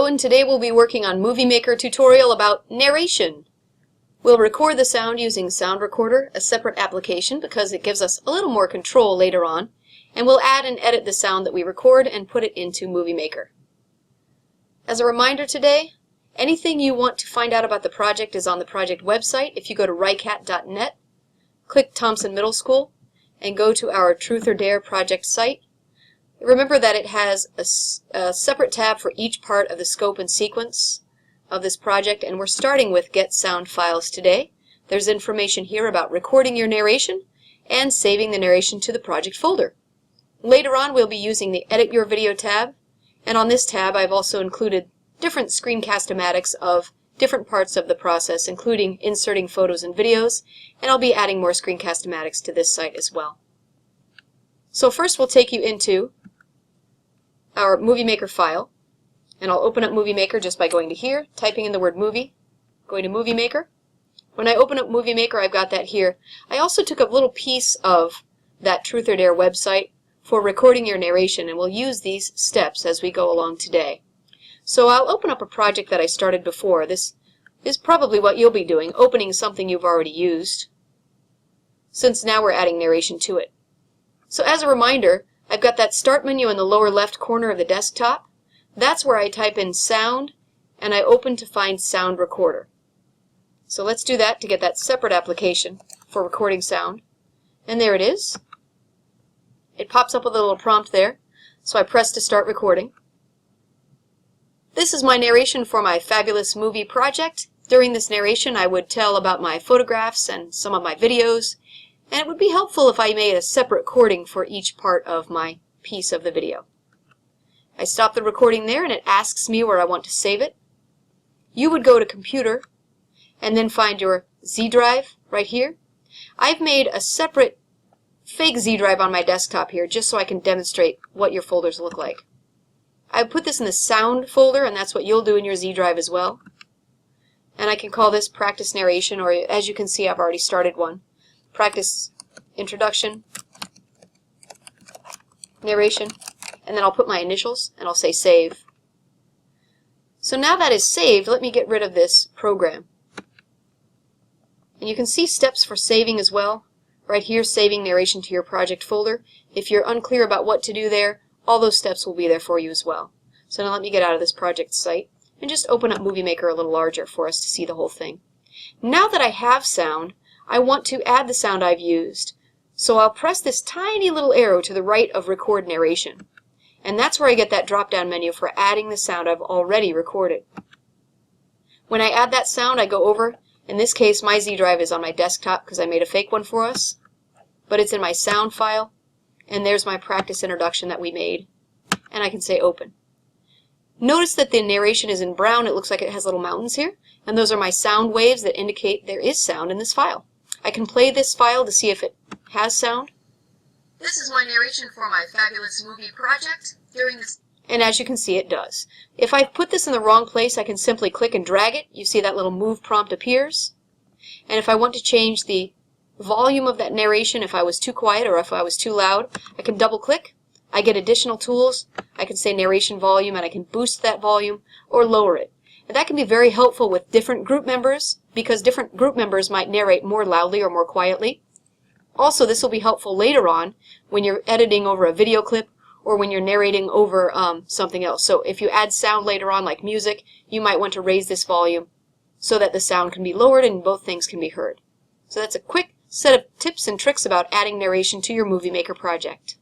Hello, and today we'll be working on Movie Maker tutorial about narration. We'll record the sound using Sound Recorder, a separate application because it gives us a little more control later on, and we'll add and edit the sound that we record and put it into Movie Maker. As a reminder today, anything you want to find out about the project is on the project website. If you go to rycat.net, click Thompson Middle School, and go to our Truth or Dare project site. Remember that it has a separate tab for each part of the scope and sequence of this project, and we're starting with Get Sound Files today. There's information here about recording your narration and saving the narration to the project folder. Later on we'll be using the Edit Your Video tab, and on this tab I've also included different screencast-o-matics of different parts of the process, including inserting photos and videos, and I'll be adding more screencast-o-matics to this site as well. So first we'll take you into our Movie Maker file, and I'll open up Movie Maker just by going to here, typing in the word movie, going to Movie Maker. When I open up Movie Maker, I've got that here. I also took a little piece of that Truth or Dare website for recording your narration, and we'll use these steps as we go along today. So I'll open up a project that I started before. This is probably what you'll be doing, opening something you've already used, since now we're adding narration to it. So as a reminder, I've got that Start menu in the lower left corner of the desktop. That's where I type in Sound, and I open to find Sound Recorder. So let's do that to get that separate application for recording sound. And there it is. It pops up with a little prompt there, so I press to start recording. This is my narration for my fabulous movie project. During this narration I would tell about my photographs and some of my videos, and it would be helpful if I made a separate recording for each part of my piece of the video. I stop the recording there and it asks me where I want to save it. You would go to Computer and then find your Z drive right here. I've made a separate fake Z drive on my desktop here just so I can demonstrate what your folders look like. I put this in the Sound folder, and that's what you'll do in your Z drive as well. And I can call this Practice Narration, or as you can see I've already started one. Practice Introduction, Narration, and then I'll put my initials and I'll say Save. So now that is saved, let me get rid of this program. And you can see steps for saving as well. Right here, saving narration to your project folder. If you're unclear about what to do there, all those steps will be there for you as well. So now let me get out of this project site and just open up Movie Maker a little larger for us to see the whole thing. Now that I have sound, I want to add the sound I've used. So I'll press this tiny little arrow to the right of Record Narration. And that's where I get that drop-down menu for adding the sound I've already recorded. When I add that sound, I go over. In this case, my Z drive is on my desktop because I made a fake one for us. But it's in my sound file. And there's my practice introduction that we made. And I can say Open. Notice that the narration is in brown. It looks like it has little mountains here. And those are my sound waves that indicate there is sound in this file. I can play this file to see if it has sound. This is my narration for my fabulous movie project. And as you can see, it does. If I put this in the wrong place, I can simply click and drag it. You see that little move prompt appears. And if I want to change the volume of that narration, if I was too quiet or if I was too loud, I can double click. I get additional tools. I can say narration volume, and I can boost that volume or lower it. And that can be very helpful with different group members, because different group members might narrate more loudly or more quietly. Also, this will be helpful later on when you're editing over a video clip or when you're narrating over something else. So if you add sound later on, like music, you might want to raise this volume so that the sound can be lowered and both things can be heard. So that's a quick set of tips and tricks about adding narration to your Movie Maker project.